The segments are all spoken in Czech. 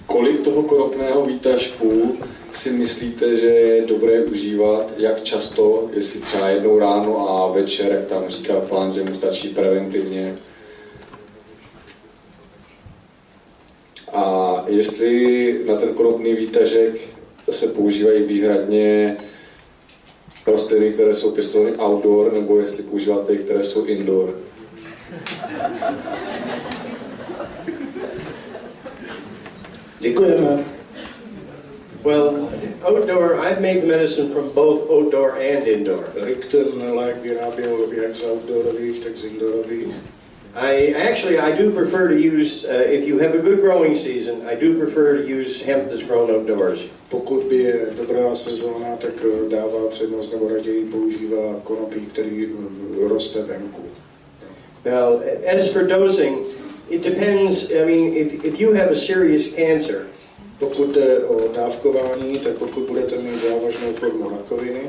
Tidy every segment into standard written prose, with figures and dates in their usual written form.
Kolik toho konopného výtažku si myslíte, že je dobré užívat, jak často, jestli třeba jednou ráno a večer, jak tam říkal pán, že mu stačí preventivně. A jestli na ten konopný výtažek se používají výhradně rostliny, které jsou pěstovány outdoor, nebo jestli používáte, které jsou indoor. Děkujeme. Well, outdoor, I've made medicine from both outdoor and indoor. Rick ten lék vyráběl jak z outdoorových, tak z indoorových. I do prefer to use, if you have a good growing season, I do prefer to use hemp that's grown outdoors. Pokud by je dobrá sezóna, tak dává přednost nebo raději používá konopí, který roste venku. Now, as for dosing, it depends. I mean, if you have a serious cancer, pokud jde o dávkování, tak pokud budete mít závažnou formu rakoviny,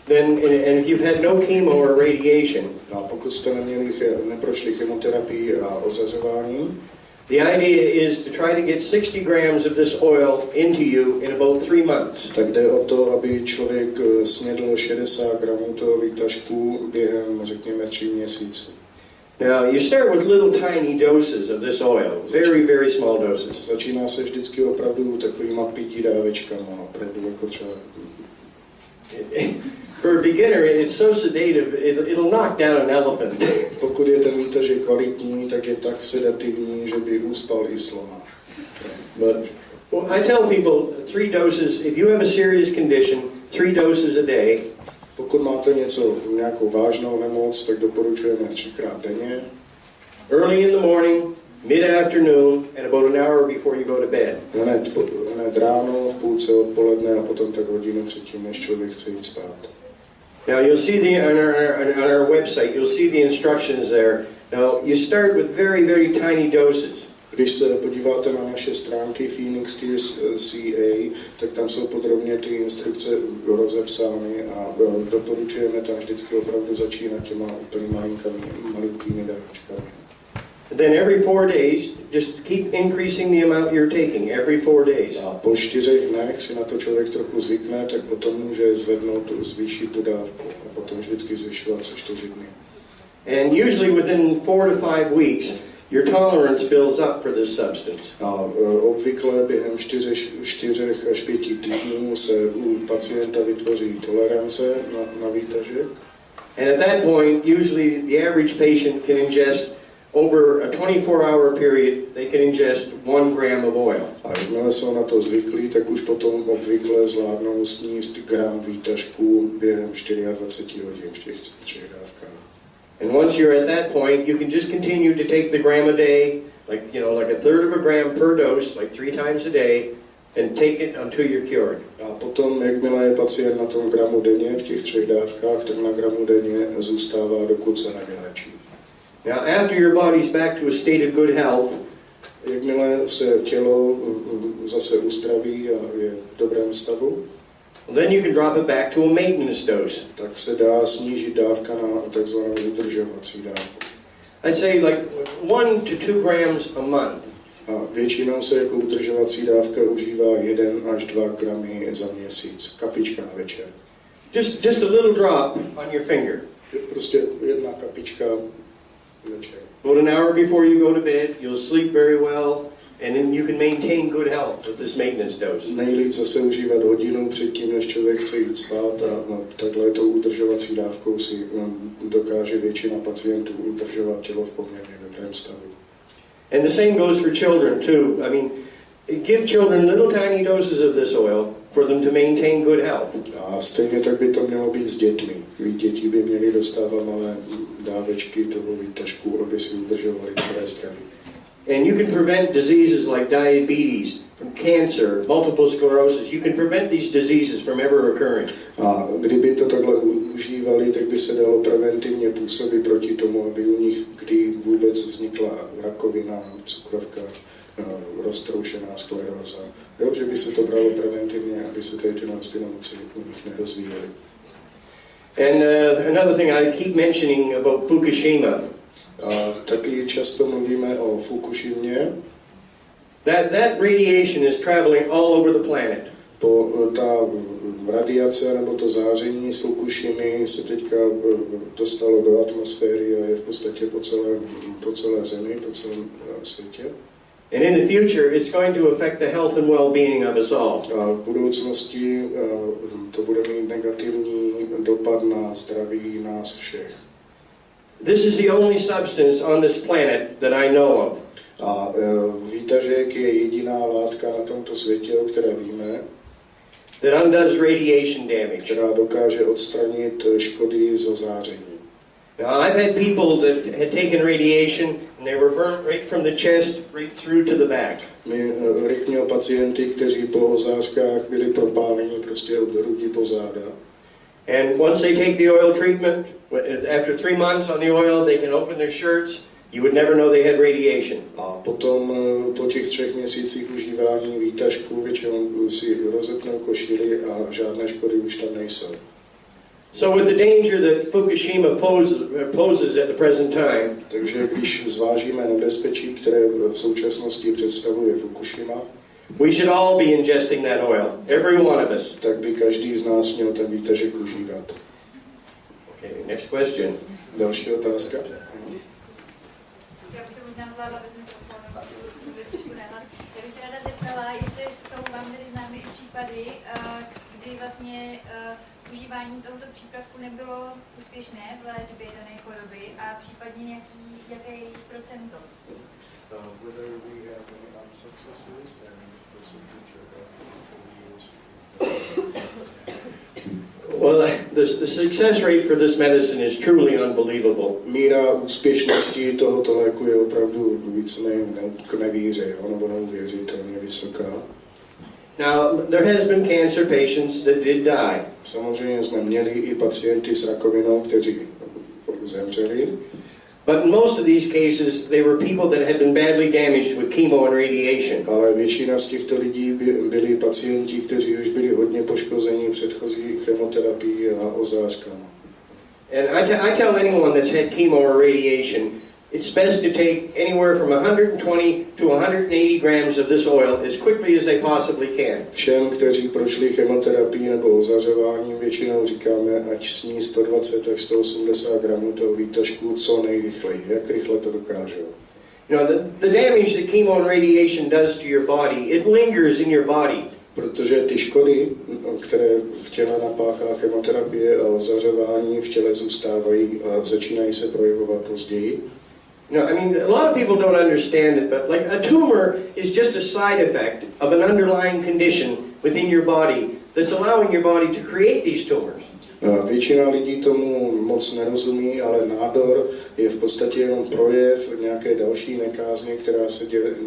then and if you've had no chemo or radiation, a pokud jste neprošli chemoterapii a ozařování, the idea is to try to get 60 grams of this oil into you in about 3 months. Tak jde o to, aby člověk snědl 60 gramů toho výtažku během, řekněme, 3 měsíců. Now, you start with little tiny doses of this oil, very, very small doses. Začíná se vždycky opravdu takovýma 5 dávečkama, opravdu jako třeba. For a beginner, it's so sedative, it'll knock down an elephant. Pokud je ten výtažek kvalitní, tak je tak sedativní, že by uspal i slona. But well, I tell people 3 doses, if you have a serious condition, 3 doses a day. Pokud máte nějakou vážnou nemoc, tak doporučujeme 3krát denně. Early in the morning, mid-afternoon, and about an hour before you go to bed. Hned ráno, v půlce odpoledne a potom tak hodinu předtím, než člověk chce jít spát. Now you'll see on our website, you'll see the instructions there. Now you start with very, very tiny doses. Když se podíváte na naše stránky Phoenix Tears CA, tak tam jsou podrobně ty instrukce rozepsány a doporučujeme tam vždycky opravdu začínat těma úplně malinkými dávečkami. Then every 4 days, just keep increasing the amount you're taking every 4 days. A po 4 dnech si na to člověk trochu zvykne, tak potom může zvýšit tu dávku a potom vždycky zvyšovat co 4 dny. And usually within 4 to 5 weeks, your tolerance builds up for this substance. A obvykle během 4 až 5 týdnů se u pacienta vytvoří tolerance na výtažek. And at that point, usually the average patient can ingest over a 24-hour period, they can ingest 1 gram of oil. A jakmile jsou na to zvyklí, tak už potom obvykle zvládnou sníst gram výtažku během 24 hodin v těch 3 dávkách. And once you're at that point, you can just continue to take the gram a day, like a third of a gram per dose, like 3 times a day, and take it until you're cured. A potom, jakmile je pacient na tom gramu denně v těch 3 dávkách, tak na gramu denně zůstává, dokud se nevyléčí. Now, after your body's back to a state of good health, jakmile se tělo zase uzdraví a je v dobrém stavu, then you can drop it back to a maintenance dose. Tak se dá snížit dávka na takzvanou udržovací dávku. I'd say like 1 to 2 grams a month. A většinou se jako udržovací dávka užívá 1 až 2 gramy za měsíc, kapička na večer. Just a little drop on your finger. Prostě 1 kapička večer. About an hour before you go to bed, you'll sleep very well, and then you can maintain good health with this maintenance dose. Nejlíp zase užívat hodinu předtím, než člověk chce jít spát a takhle tou udržovací dávkou si dokáže většina pacientů udržovat tělo v poměrně dobrém stavu. And the same goes for children too. I mean, give children little tiny doses of this oil for them to maintain good health. A stejně tak by to mělo být s dětmi. Děti by měly dostávat malé dávečky toho výtažku, aby si udržovali dobré zdraví. And you can prevent diseases like diabetes, from cancer, multiple sclerosis. You can prevent these diseases from ever occurring. A kdyby to takhle užívali, tak by se dalo preventivně působit proti tomu, aby u nich kdy vůbec vznikla rakovina, cukrovka, roztroušená skleróza. Jo, že by se to bralo preventivně, aby se ty nemoci u nich nedozvíjely. And another thing I keep mentioning about Fukushima. A taky často mluvíme o Fukushimě. That radiation is traveling all over the planet. Ta radiace nebo to záření z Fukushimy se teďka dostalo do atmosféry a je v podstatě po celé zemi, po celém světě. And in the future, it's going to affect the health and well-being of us all. A v budoucnosti to bude mít negativní dopad na zdraví nás všech. This is the only substance on this planet that I know of. A výtažek je jediná látka na tomto světě, o které víme, that undoes radiation damage. která dokáže odstranit škody zo záření. Now, I've had people that had taken radiation and they were burnt right from the chest right through to the back. Rick měl pacienty, kteří po zářkách byli propáleni prostě od hrudi po záda. And once they take the oil treatment, after 3 months on the oil, they can open their shirts. You would never know they had radiation. A potom po těch 3 měsících užívání výtažků většinou si rozepnou košili a žádné škody už tam nejsou. So with the danger that Fukushima poses at the present time, takže když zvážíme nebezpečí, které v současnosti představuje Fukushima, we should all be ingesting that oil, every one of us. Tak by každý z nás měl ten výtažek užívat. Okay, next question. Další otázka. Já bych to možná zvládla bez mikrofonu, trošku nahlas. Já bych se ráda zeptala, jestli jsou vám tedy známy i případy, kdy vlastně užívání tohoto přípravku nebylo úspěšné v léčbě dané choroby a případně jaké je jejich procento? Whether we have any successes and percentage of Well, the success rate for this medicine is truly unbelievable. Míra úspěšnosti tohoto léku je opravdu víceméně k nevíře, nebo neuvěřitelně vysoká. Now, there has been cancer patients that did die. Samozřejmě jsme měli i pacienty s rakovinou, kteří zemřeli. But in most of these cases, they were people that had been badly damaged with chemo and radiation. Ale většina z těchto lidí byli pacienti, kteří už byli hodně poškozeni předchozí chemoterapií a ozářkama. And I tell anyone that's had chemo or radiation, it's best to take anywhere from 120 to 180 grams of this oil as quickly as they possibly can. Všem, kteří prošli chemoterapii nebo ozařováním, většinou říkáme, ať sní 120 až 180 gramů toho výtažku co nejrychleji. Jak rychle to dokážou? You know, the damage that chemo and radiation does to your body, it lingers in your body. Protože ty škody, které v těle napáchá chemoterapie a ozařování, v těle zůstávají a začínají se projevovat později. You know, I mean, a lot of people don't understand it, but like a tumor is just a side effect of an underlying condition within your body that's allowing your body to create these tumors. Většina lidí tomu moc nerozumí, ale nádor je v podstatě jenom projev nějaké další nekázně, která se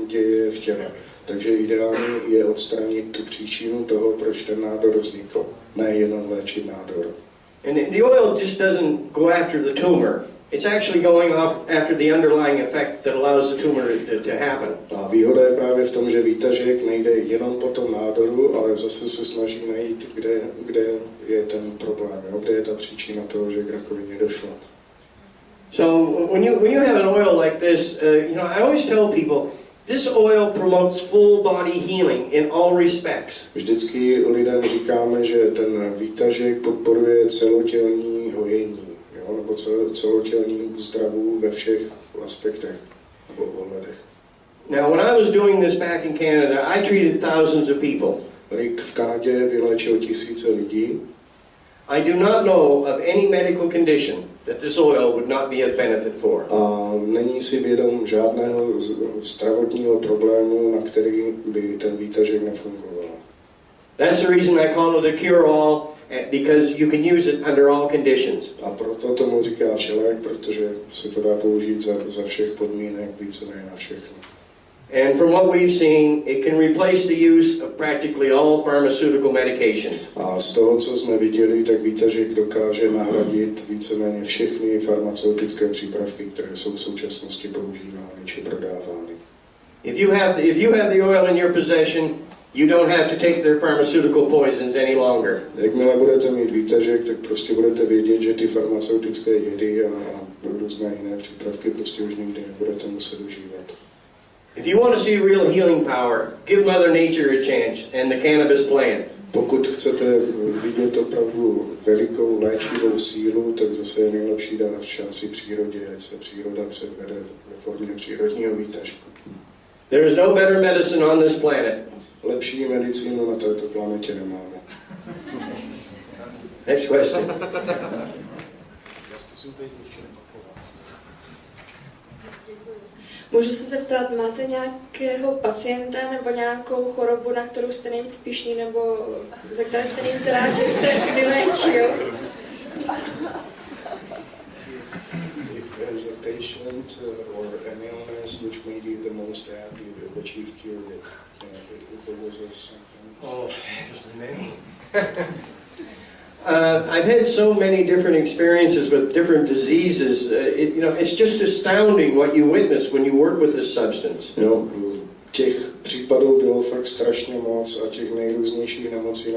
děje v těle. Takže ideální je odstranit tu příčinu toho, proč ten nádor vznikl, ne jenom léčit nádor. And the oil just doesn't go after the tumor. It's actually going off after the underlying effect that allows the tumor to happen. A výhoda je právě v tom, že výtažek nejde jenom po tom nádoru, ale zase se snaží najít, kde je ten problém, kde je ta příčina toho, že k rakovině došlo. So when you have an oil like this, you know, I always tell people, this oil promotes full body healing in all respects. Vždycky lidem říkáme, že ten výtažek podporuje celotělní hojení, nebo celotělní úzdravu ve všech aspektech nebo ohledech. Now, when I was doing this back in Canada, I treated thousands of people. Rick v Kanadě vyléčil tisíce lidí. I do not know of any medical condition that this oil would not be of benefit for. A není si vědom žádného zdravotního problému, na který by ten výtažek nefungoval. That's the reason I call it a cure-all, because you can use it under all conditions. A proto tomu říká všelék, protože se to dá použít za všech podmínek, víceméně na všechno. And from what we've seen, it can replace the use of practically all pharmaceutical medications. A z toho, co jsme viděli, tak výtažek dokáže nahradit víceméně všechny farmaceutické přípravky, které jsou v současnosti používány či prodávány. If you have the oil in your possession, you don't have to take their pharmaceutical poisons any longer. Jakmile budete mít výtažek, tak prostě budete vědět, že ty farmaceutické jedy a různé jiné přípravky prostě už nikdy nebudete muset užívat. If you want to see real healing power, give Mother Nature a chance and the cannabis plant. Pokud chcete vidět opravdu velikou léčivou sílu, tak zase je nejlepší dát šanci přírodě, ať se příroda předvede ve formě přírodního výtažku. There is no better medicine on this planet. Lepší medicínu na této planetě nemáme. Next question. Můžu se zeptat, máte nějakého pacienta nebo nějakou chorobu, na kterou jste nejvíc pyšní, nebo ze které jste nejvíc rád, že jste vyléčil? If there's a patient or an illness which made you the most happy that you've cured it, if there was something. Oh, there's many. I've had so many different experiences with different diseases. It's just astounding what you witness when you work with this substance. Jo, těch případů bylo fakt strašně moc a těch nejrůznějších nemocí,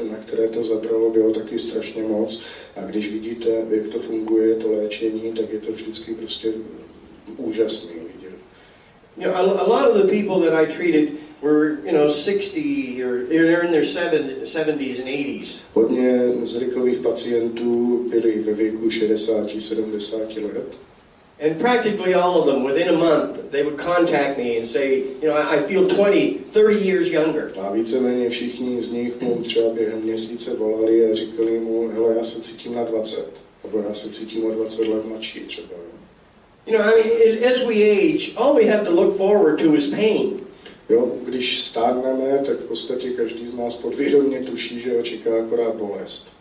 na které to zabralo, bylo taky strašně moc. A když vidíte, jak to funguje, to léčení, tak je to vždycky prostě úžasný vidět. A lot of the people that I treated were, 60 or they're in their 70s and 80s. Hodně zrikových pacientů byli ve věku 60-70 let. And practically all of them, within a month, they would contact me and say, I feel 30 years younger. A víceméně všichni z nich mu třeba během měsíce volali a říkali mu, hele, já se cítím na 20, nebo já se cítím o 20 let mladší třeba. As we age, all we have to look forward to is pain. Jo, když stárneme, tak v podstatě každý z nás podvědomě tuší, že ho čeká akorát bolest.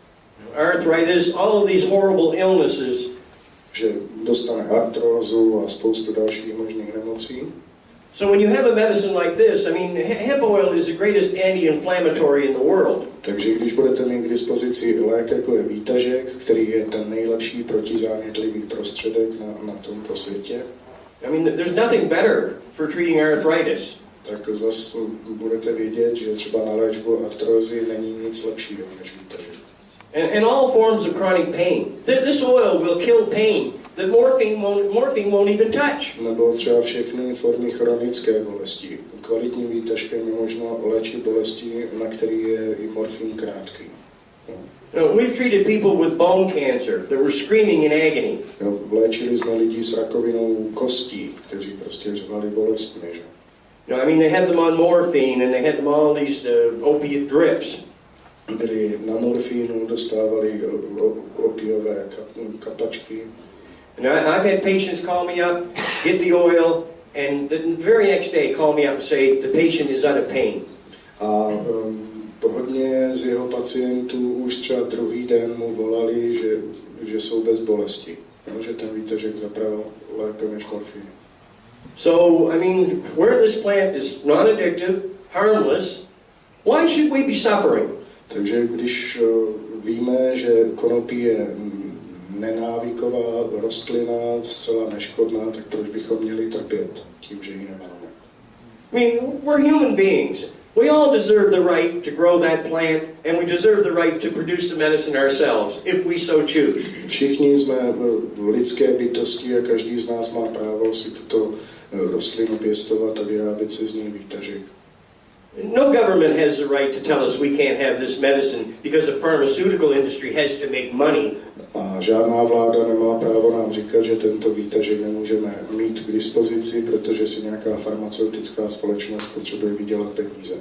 Arthritis, all of these horrible illnesses. Že dostane artrózu a spoustu dalších možných nemocí. So when you have a medicine like this, hemp oil is the greatest anti-inflammatory in the world. Takže když budete mít k dispozici lék, jako je výtažek, který je ten nejlepší protizánětlivý prostředek na tomto světě, there's nothing better for treating arthritis. Tak zase budete vědět, že třeba na léčbu artrózy není nic lepšího než výtažek. And all forms of chronic pain. This oil will kill pain that morphine won't even touch. Nebo třeba všechny formy chronické bolesti. Kvalitním výtažkem je možno léčit bolesti, na který je i morfín krátký. We've treated people with bone cancer that were screaming in agony. Léčili jsme lidi s rakovinou kostí, kteří prostě řvali bolestně. They had them on morphine and they had them all these opiate drips. Byli na morfínu, dostávali opiové kapačky. And I've had patients call me up, get the oil, and the very next day call me up and say the patient is out of pain. A hodně z jeho pacientů už třeba druhý den mu volali, že jsou bez bolesti. Že ten výtažek zabral lépe než morfín. So, where this plant is non-addictive, harmless, why should we be suffering? Takže když víme, že konopí je nenávyková rostlina, zcela neškodná, tak proč bychom měli trpět tím, že ji nemáme? We're human beings. We all deserve the right to grow that plant, and we deserve the right to produce the medicine ourselves, if we so choose. Všichni jsme lidské bytosti a každý z nás má právo si tuto rostlinu pěstovat a vyrábět si z ní výtažek. No government has the right to tell us we can't have this medicine because the pharmaceutical industry has to make money. A žádná vláda nemá právo nám říkat, že tento výtažek nemůžeme mít k dispozici, protože si nějaká farmaceutická společnost potřebuje vydělat peníze.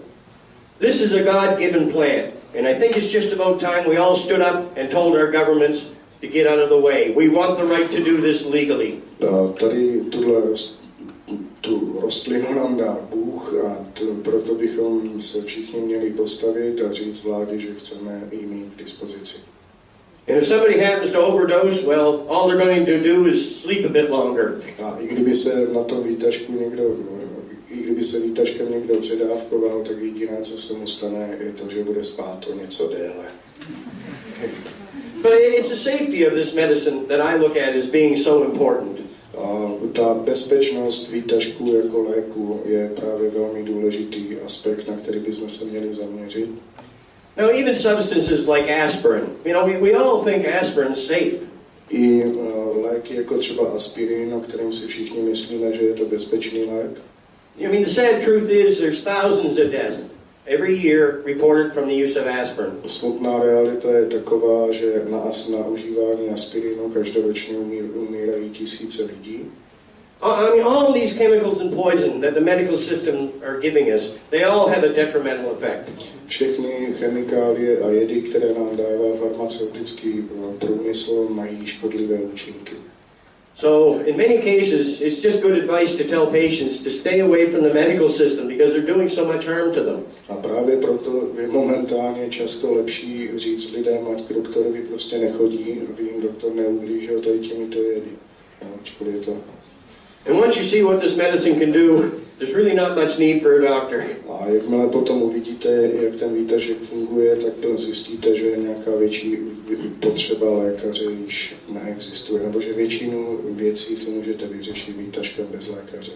This is a God-given plant, and I think it's just about time we all stood up and told our governments to get out of the way. We want the right to do this legally. Tady tu rostlinu nám dá Bůh a proto bychom se všichni měli postavit a říct vládě, že chceme ji mít k dispozici. And if somebody happens to overdose, well, all they're going to do is sleep a bit longer. A i kdyby se na tom výtažku výtažkem někdo předávkoval, tak jediné, co se mu stane, je to, že bude spát o něco déle. But it's the safety of this medicine that I look at as being so important. A ta bezpečnost výtažků jako léku je právě velmi důležitý aspekt, na který bychom se měli zaměřit. Now, even substances like aspirin, we all think aspirin's safe. I léky jako třeba aspirin, o kterém si všichni myslíme, že je to bezpečný lék. I mean, the sad truth is there's thousands of deaths every year reported from the use of aspirin. Smutná realita je taková, že na užívání aspirinu každoročně umírají tisíce lidí. I mean, all these chemicals and poison that the medical system are giving us, they all have a detrimental effect. Všechny chemikálie a jedy, které nám dává farmaceutický průmysl, mají škodlivé účinky. So, in many cases, it's just good advice to tell patients to stay away from the medical system because they're doing so much harm to them. A právě proto je momentálně často lepší říct lidem, ať k doktorovi prostě nechodí, aby jim doktor neublížil tady těmito jedy. Ačkoliv je to. And once you see what this medicine can do, there's really not much need for a doctor. A jakmile potom uvidíte, jak ten výtažek funguje, tak zjistíte, že nějaká větší potřeba lékaře již neexistuje, nebo že většinu věcí si můžete vyřešit výtažkem bez lékaře.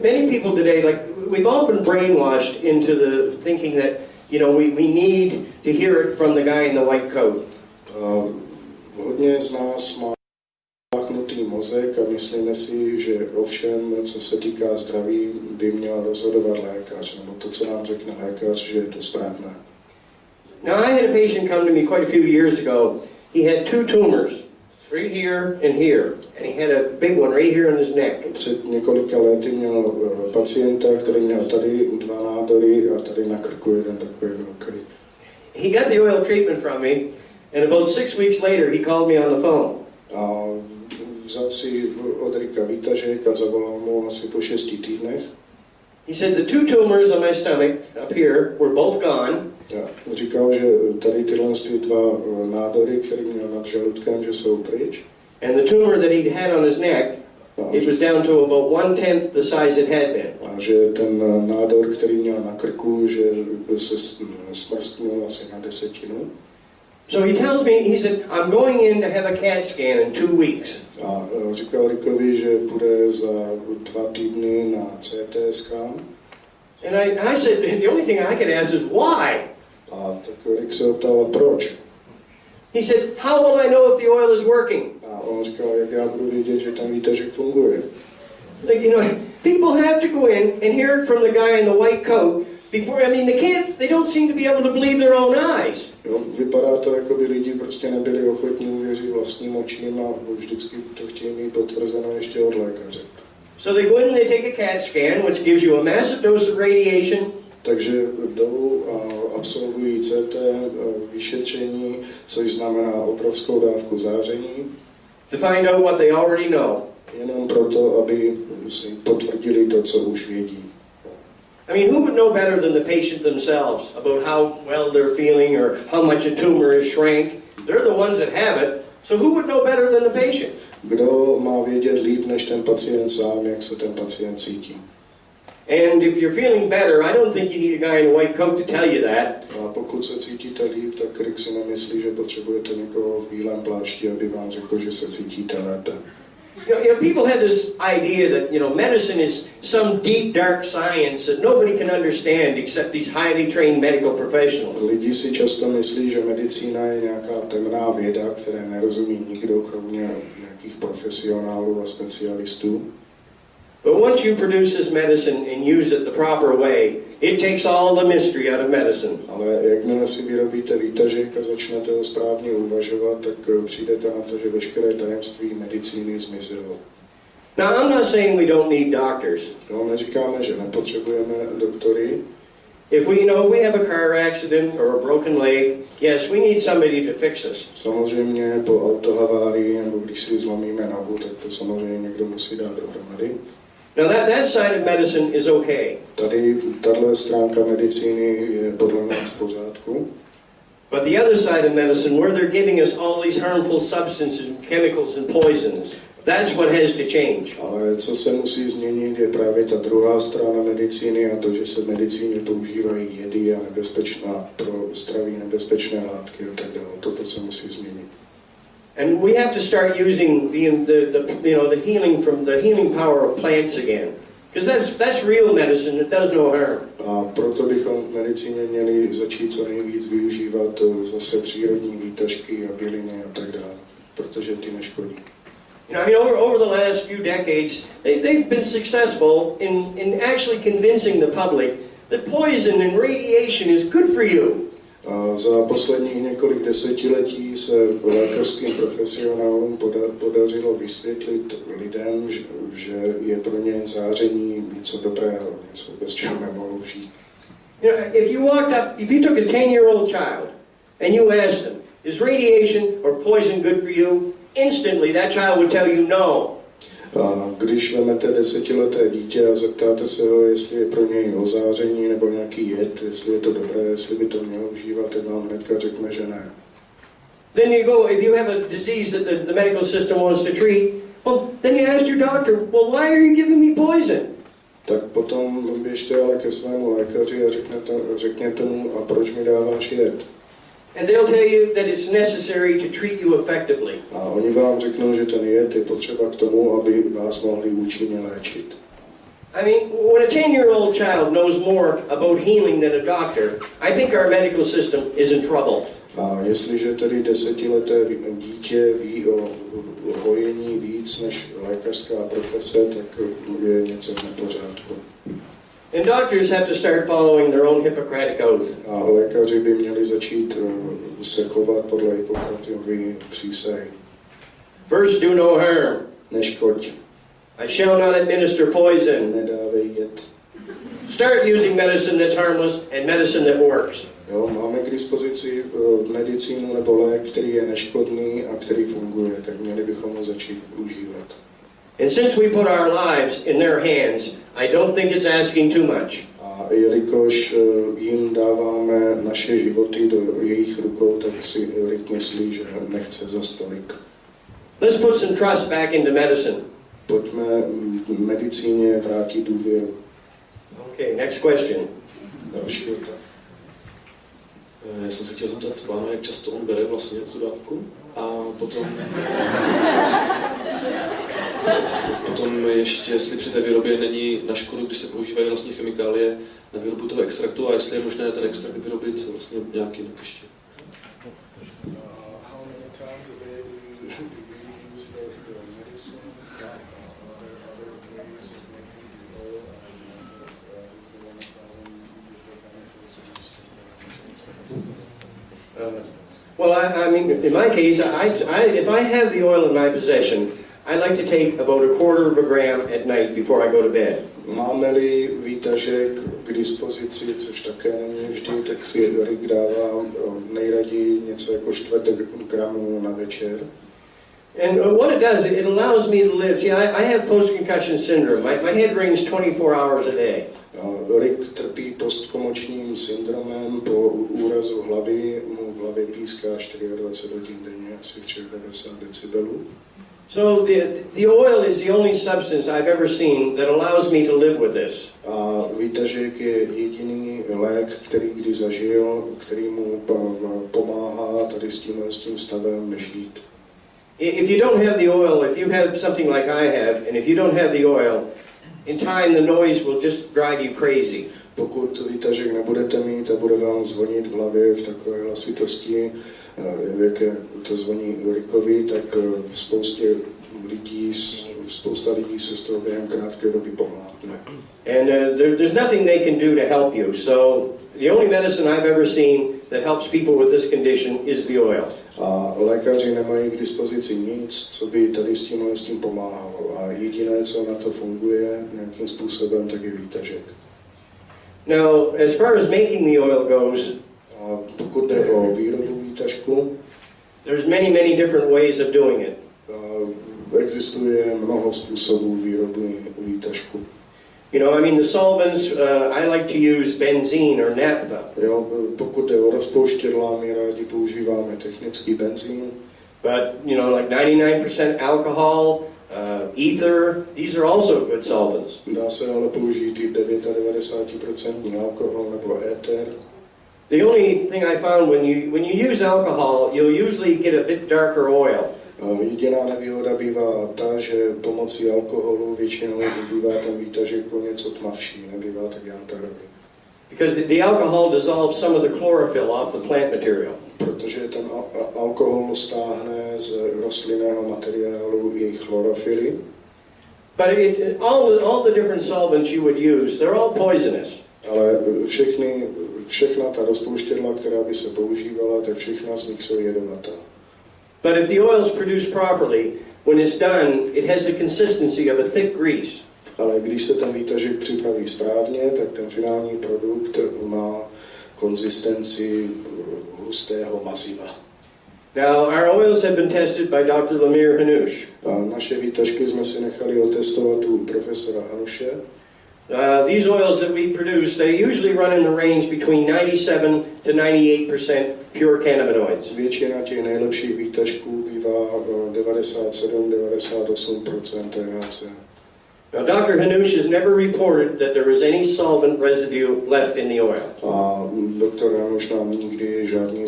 Many people today, like, we've all been brainwashed into the thinking that, you know, we need to hear it from the guy in the white coat. Hodně z nás má záchnutý mozek a myslíme si, že o všem, co se týká zdraví, by měl rozhodovat lékař, nebo to, co nám řekne lékař, že je to správné. Now, I had a patient come to me quite a few years ago. He had 2 tumors, right here and here, and he had a big one right here in his neck. Před několika lety měl pacienta, který měl tady 2 nádory a tady na krku jeden takový velký. He got the oil treatment from me, and about 6 weeks later, he called me on the phone. A vzal si od Rika výtažek a zavolal mu asi po 6 týdnech. He said the 2 tumors on my stomach up here were both gone. Říkal, že tady tyhle 2 nádory, které měl nad žaludkem, že jsou pryč. And the tumor that he'd had on his neck, it was down to about 1/10 the size it had been. A že ten nádor, který měl na krku, že se smrsknul asi na 10. So he tells me, he said, I'm going in to have a CAT scan in 2 weeks. A říkal Rickovi, že půjde za 2 týdny na CT scan. And I said, the only thing I could ask is, why? A tak Rick se optal, proč? He said, how will I know if the oil is working? A on říkal, jak já budu vědět, že ten výtažek funguje. Like, you know, people have to go in and hear it from the guy in the white coat before, I mean, they don't seem to be able to believe their own eyes. Jo, vypadá to, jako by lidi prostě nebyli ochotní uvěřit vlastním očím a vždycky to chtějí mít potvrzeno ještě od lékaře. So they go in and they take a CAT scan, which gives you a massive dose of radiation. Takže jdou a absolvují CT vyšetření, což znamená obrovskou dávku záření. To find out what they already know. Jenom proto, aby si potvrdili to, co už vědí. I mean, who would know better than the patient themselves about how well they're feeling or how much a tumor is shrank? They're the ones that have it, so who would know better than the patient? Kdo má vědět líp než ten pacient sám, jak se ten pacient cítí? And if you're feeling better, I don't think you need a guy in a white coat to tell you that. A pokud se cítíte líp, tak Rick si nemyslí, že potřebujete někoho v bílém plášti, aby vám řekl, že se cítíte lépe. You know, people have this idea that, you know, medicine is some deep, dark science that nobody can understand except these highly trained medical professionals. Lidi si často myslí, že medicína je nějaká temná věda, které nerozumí nikdo, kromě nějakých profesionálů a specialistů. But once you produce this medicine and use it the proper way, it takes all the mystery out of medicine. Ale jakmile si vyrobíte výtažek a začnete ho správně uvažovat, tak přijdete na to, že veškeré tajemství medicíny zmizelo. Now, I'm not saying we don't need doctors. No, neříkáme, že nepotřebujeme doktory. If we have a car accident or a broken leg, yes, we need somebody to fix us. Samozřejmě po autohavárii, nebo když si zlomíme nohu, tak to samozřejmě někdo musí dát dohromady. Now that side of medicine is okay. Tady tato stránka medicíny je podle nás v pořádku. But the other side of medicine, where they're giving us all these harmful substances and chemicals and poisons, that's what has to change. Ale co se musí změnit, je právě ta druhá strana medicíny a to, že se v medicíně používají jedy a nebezpečná pro zdraví nebezpečné látky a tak dále. Toto se musí změnit. And we have to start using the healing power of plants again, because that's real medicine. It does no harm. A proto bychom v medicíně měli začít co nejvíc využívat zase přírodní výtažky a byliny a tak dále, protože ty neškodí. You know, I mean, over the last few decades, they've been successful in actually convincing the public that poison and radiation is good for you. Za posledních několik desetiletí se lékařským profesionálům podařilo vysvětlit lidem, že je pro ně záření něco dobrého, něco bez čeho nemohou žít. You know, if you took a 10-year-old child and you asked them, is radiation or poison good for you? Instantly that child would tell you no. A když vezmete 10leté dítě a zeptáte se ho, jestli je pro něj ozáření nebo nějaký jed, jestli je to dobré, jestli by to mělo užívat, tak vám hnedka řekne, že ne. Then you go, if you have a disease that the medical system wants to treat, well, then you ask your doctor, well, why are you giving me poison? Tak potom běžte ale ke svému lékaři a řekněte mu, a proč mi dáváš jed? And they'll tell you that it's necessary to treat you effectively. A oni vám řeknou, že ten jed je potřeba k tomu, aby vás mohli účinně léčit. I mean, when a 10-year-old child knows more about healing than a doctor, I think our medical system is in trouble. A jestliže tedy 10leté dítě ví o hojení víc než lékařská profese, tak je něco v nepořádku. And doctors have to start following their own Hippocratic oath. A lékaři by měli začít se chovat podle Hippokratovy přísahy. First, do no harm. Neškoď. I shall not administer poison. Nedávej jed. Start using medicine that's harmless and medicine that works. Jo, máme k dispozici medicínu nebo lék, který je neškodný a který funguje, tak měli bychom ho začít užívat. And since we put our lives in their hands, I don't think it's asking too much. A jelikož jim dáváme naše životy do jejich rukou, tak si Rick myslí, že nechce zas tolik. Let's put some trust back into medicine. Pojďme medicíně vrátit důvěru. Okay, next question. Další otázka. Já jsem se chtěl zeptat pána, jak často on bere vlastně tu dávku a potom ještě, jestli při té výrobě není na škodu, když se používají vlastně chemikálie na výrobu toho extraktu a jestli je možné ten extrakt vyrobit vlastně nějaký jinak ještě. Well, I mean, in my case, if I have the oil in my possession, I like to take about 1/4 of a gram at night before I go to bed. Máme-li výtažek k dispozici, což také není vždy, tak si Rick dává nejraději něco jako 1/4 gramu na večer. And what it does, it allows me to live. See, I have post-concussion syndrome. My head rings 24 hours a day. Rick trpí postkomočním syndromem, po úrazu hlavy mu v hlavě píská 24 hodin denně, asi 90 decibelů. So the oil is the only substance I've ever seen that allows me to live with this. A výtažek je jediný lék, který kdy zažil, který mu pomáhá tady s tím stavem žít. If you don't have the oil, if you have something like I have, and if you don't have the oil, in time the noise will just drive you crazy. Pokud výtažek nebudete mít a bude vám zvonit v hlavě v takové hlasitosti, jaké to zvoní Rickovi, tak spousta lidí se z toho během krátké doby pomátne. And there's nothing they can do to help you. So the only medicine I've ever seen that helps people with this condition is the oil. A lékaři nemají k dispozici nic, co by tady s tím pomáhalo. A jediné, co na to funguje nějakým způsobem, tak je výtažek. Now, as far as making the oil goes, a pokud jde o výrobu výtažku, there's many different ways of doing it. Existuje mnoho způsobů výroby výtažku. You know, I mean, the solvents, I like to use benzene or naphtha. Jo, pokud jde o rozpouštědla, my rádi používáme technický benzín. But, you know, like 99% alcohol, ether, these are also good solvents. Dá se ale použít i 99% alkohol nebo éter. The only thing I found when you use alcohol, you'll usually get a bit darker oil. Jediná nevýhoda bývá ta, že pomocí alkoholu většinou bývá ten výtažek o něco tmavší, nebývá tak jantarový. Because the alcohol dissolves some of the chlorophyll off the plant material. Protože ten alkohol stáhne z rostlinného materiálu i chlorofily. But all the different solvents you would use, they're all poisonous. Ale všechna ta rozpouštědla, která by se používala, tak všechna z nich jsou jedovatá. But if the oil is produced properly, when it's done, it has the consistency of a thick grease. Ale když se ten výtažek připraví správně, tak ten finální produkt má konzistenci hustého maziva. Now, our oils have been tested by Dr. Lemire Hanoush. A naše výtažky jsme si nechali otestovat u profesora Hanuše. These oils that we produce, they usually run in the range between 97 to 98% pure cannabinoids. Většina těch nejlepších výtažků bývá 97-98% THC. Now, Dr. Hanoush has never reported that there was any solvent residue left in the oil. A doktor Hanuš nám nikdy žádný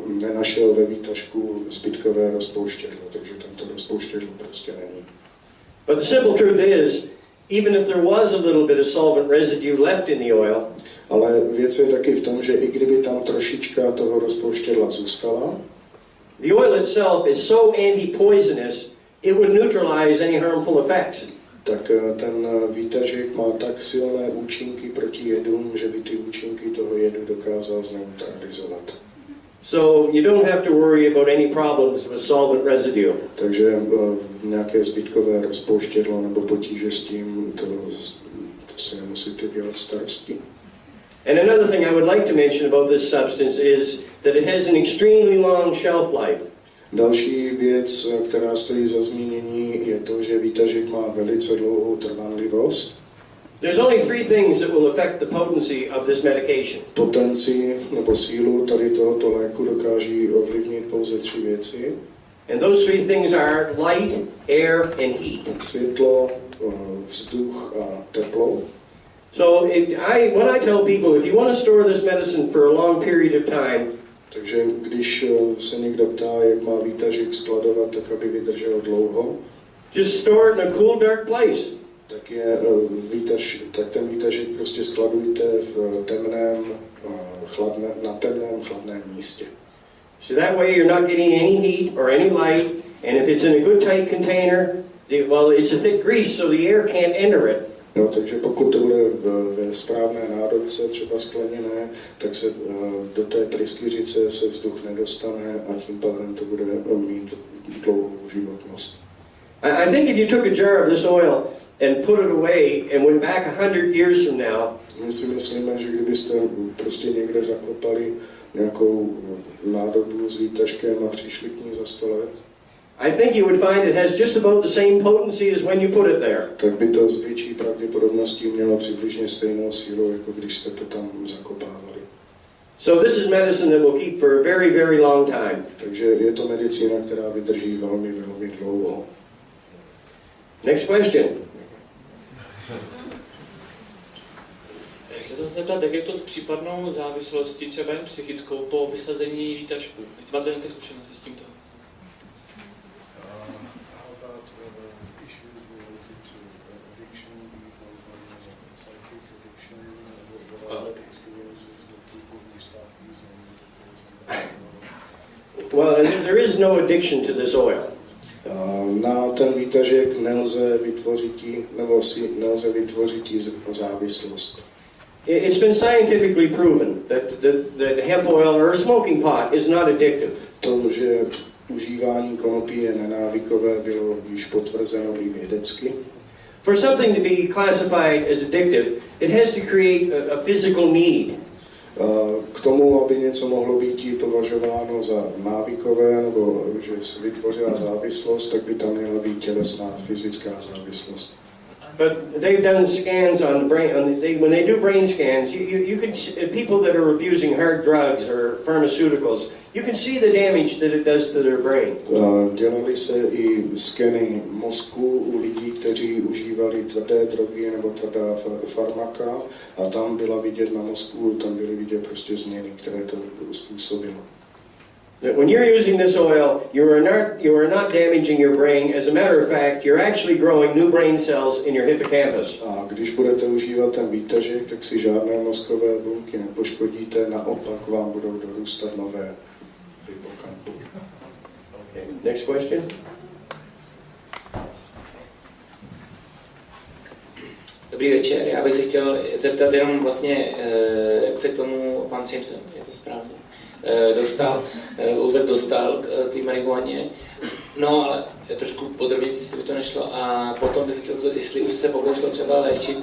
nenašel ve výtažku zbytkové rozpouštědlo, takže tento rozpouštědlo prostě není. But the simple truth is, even if there was a little bit of solvent residue left in the oil, ale věc je taky v tom, že i kdyby tam trošička toho rozpouštědla zůstala, the oil itself is so anti-poisonous, it would neutralize any harmful effects. tak ten výtažek má tak silné účinky proti jedům, že by ty účinky toho jedu dokázal zneutralizovat. So you don't have to worry about any problems with solvent residue. Takže nějaké zbytkové rozpouštědlo nebo potíže s tím, to si nemusíte dělat starosti. And another thing I would like to mention about this substance is that it has an extremely long shelf life. Další věc, která stojí za zmínění, je to, že výtažek má velice dlouhou trvanlivost. There's only three things that will affect the potency of this medication. Potenci nebo sílu tady tohoto léku dokáží ovlivnit pouze 3 věci. And those three things are light, air, and heat. Světlo, vzduch a teplo. So when I tell people, if you want to store this medicine for a long period of time, Takže když se někdo ptá, jak má výtažek skladovat, tak aby vydržel dlouho, just store it in a cool, dark place. Tak ten výtažek prostě skladujte v na temném, chladném místě. So that way you're not getting any heat or any light, and if it's in a good tight container, it's a thick grease, so the air can't enter it. Jo, takže pokud to bude ve správné nádobce, třeba skleněné, tak se do té pryskyřice se vzduch nedostane a tím pádem to bude mít dlouhou životnost. I think if you took a jar of this oil and put it away and went back 100 years from now, my si myslíme, že kdybyste prostě někde zakopali nějakou nádobu s výtažkem a přišli k ní za 100 let, I think you would find it has just about the same potency as when you put it there. Tak by to s větší pravděpodobností mělo přibližně stejnou sílu, jako když jste to tam zakopávali. So this is medicine that will keep for a very, very long time. Takže je to medicína, která vydrží velmi, velmi dlouho. Next question. Chtěl jsem se zeptat, jak je to s případnou závislostí, třeba jen psychickou, po vysazení výtažku? Jestli máte nějaké zkušenosti s tímto? Well, there is no addiction to this oil. Na ten výtažek nelze vytvořit závislost. It's been scientifically proven that hemp oil or a smoking pot is not addictive. To, že užívání konopí je nenávykové, bylo již potvrzeno i vědecky. For something to be classified as addictive, it has to create a physical need. K tomu, aby něco mohlo být považováno za návykové nebo že se vytvořila závislost, tak by tam měla být tělesná fyzická závislost. But they've done scans on the brain. When they do brain scans, you can people that are abusing hard drugs or pharmaceuticals, you can see the damage that it does to their brain. Dělali se i skeny mozku u lidí, kteří užívali tvrdé drogy nebo tvrdá farmaka, a tam byla vidět na mozku, tam byly vidět prostě změny, které to způsobilo. When you're using this oil, you are not damaging your brain. As a matter of fact, you're actually growing new brain cells in your hippocampus. A když budete užívat ten výtažek, tak si žádné mozkové buňky nepoškodíte, naopak vám budou dorůstat nové hypokampy. Okay. Next question. Dobrý večer, já bych se chtěl zeptat jenom vlastně, jak se k tomu pan Simpson, je to správně, vůbec dostal k té marihuaně. No, ale trošku podrobněji, jestli by to nešlo. A potom bych se chtěl zeptat, jestli už se pokoušel třeba léčit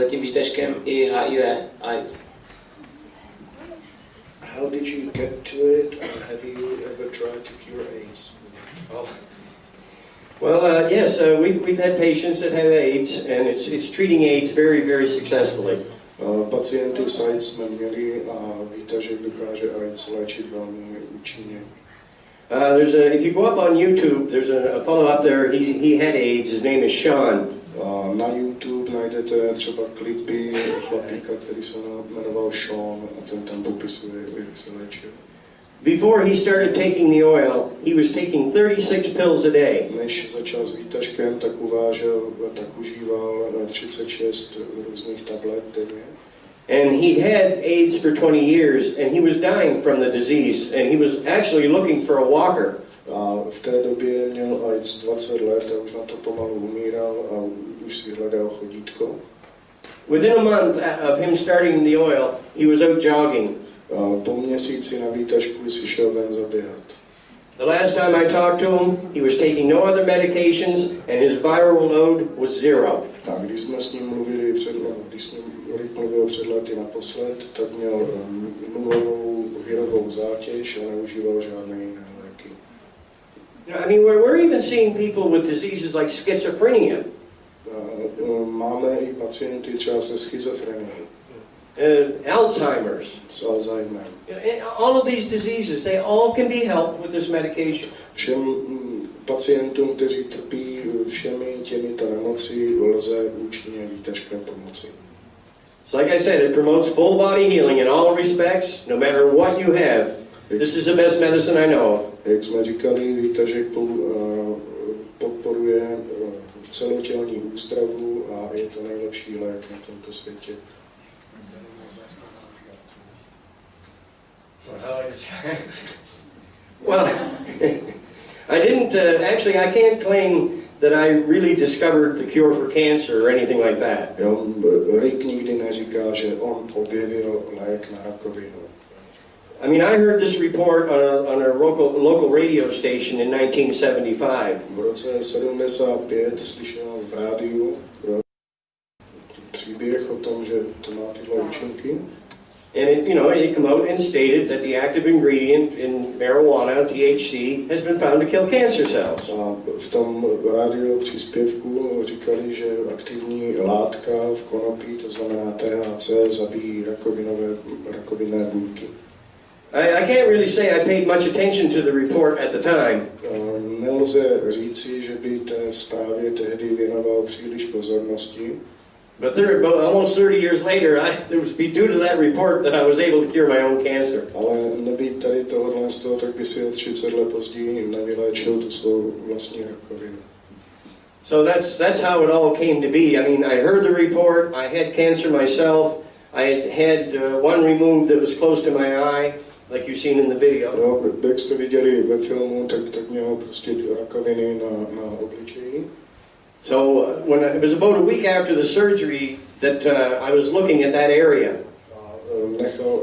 tím výtažkem i HIV, AIDS. How did you get to it, and have you ever tried to cure AIDS? Oh. Well, yes, we've had patients that have AIDS, and it's treating AIDS very, very successfully. Pacienty s AIDS jsme měli a výtažek dokáže AIDS léčit velmi účinně. If you go up on YouTube, there's a fellow up there, he had AIDS, his name is Sean. Na YouTube najdete třeba klipy chlapíka, který se jmenoval Sean, a ten tam popisuje, jak se léčil. Before he started taking the oil, he was taking 36 pills a day. Než začal s výtažkem, tak užíval 36 různých tablet denně. And he'd had AIDS for 20 years, and he was dying from the disease, and he was actually looking for a walker. A v té době měl AIDS 20 let a už na to pomalu umíral a už si hledal chodítko. Within a month of him starting the oil, he was out jogging. Po měsíci na výtažku si šel ven zaběhat. The last time I talked to him, he was taking no other medications, and his viral load was 0. A když jsme s ním mluvili před lety naposled, tak měl nulovou virovou zátěž a neužíval žádné jiné léky. I mean, we're even seeing people with diseases like schizophrenia. Máme i pacienty třeba se schizofrenií. Alzheimer's. S Alzheimerem. All of these diseases, they all can be helped with this medication. Všem pacientům, kteří trpí všemi těmito nemoci, lze účinně výtažkem pomoci. So like I said, it promotes full body healing in all respects, no matter what you have. This is the best medicine I know of. Jak jsme říkali, výtažek podporuje celotělní úzdravu a je to nejlepší lék na tomto světě. Well, I didn't, actually I can't claim that I really discovered the cure for cancer or anything like that. Jo, Rick nikdy neříká, že on objevil lék na rakovinu. I mean, I heard this report on a local radio station in 1975. V roce 75 slyšel v rádiu příběh o tom, že to má tyhle účinky. And it came out and stated that the active ingredient in marijuana, THC, has been found to kill cancer cells. A v tom rádio příspěvku říkali, že aktivní látka v konopí, to znamená THC, zabíjí rakovinné buňky. I can't really say I paid much attention to the report at the time. Nelze říci, že by té zprávě tehdy věnoval příliš pozornosti. But almost 30 years later, it was due to that report that I was able to cure my own cancer. Ale nebýt tady tohohle z toho, tak by si o 30 let později nevyléčil tu svou vlastní rakovinu. So that's how it all came to be. I mean, I heard the report, I had cancer myself, I had one removed that was close to my eye, like you've seen in the video. No, jak jste viděli ve filmu, tak měl prostě rakoviny na obličeji. So it was about a week after the surgery that I was looking at that area.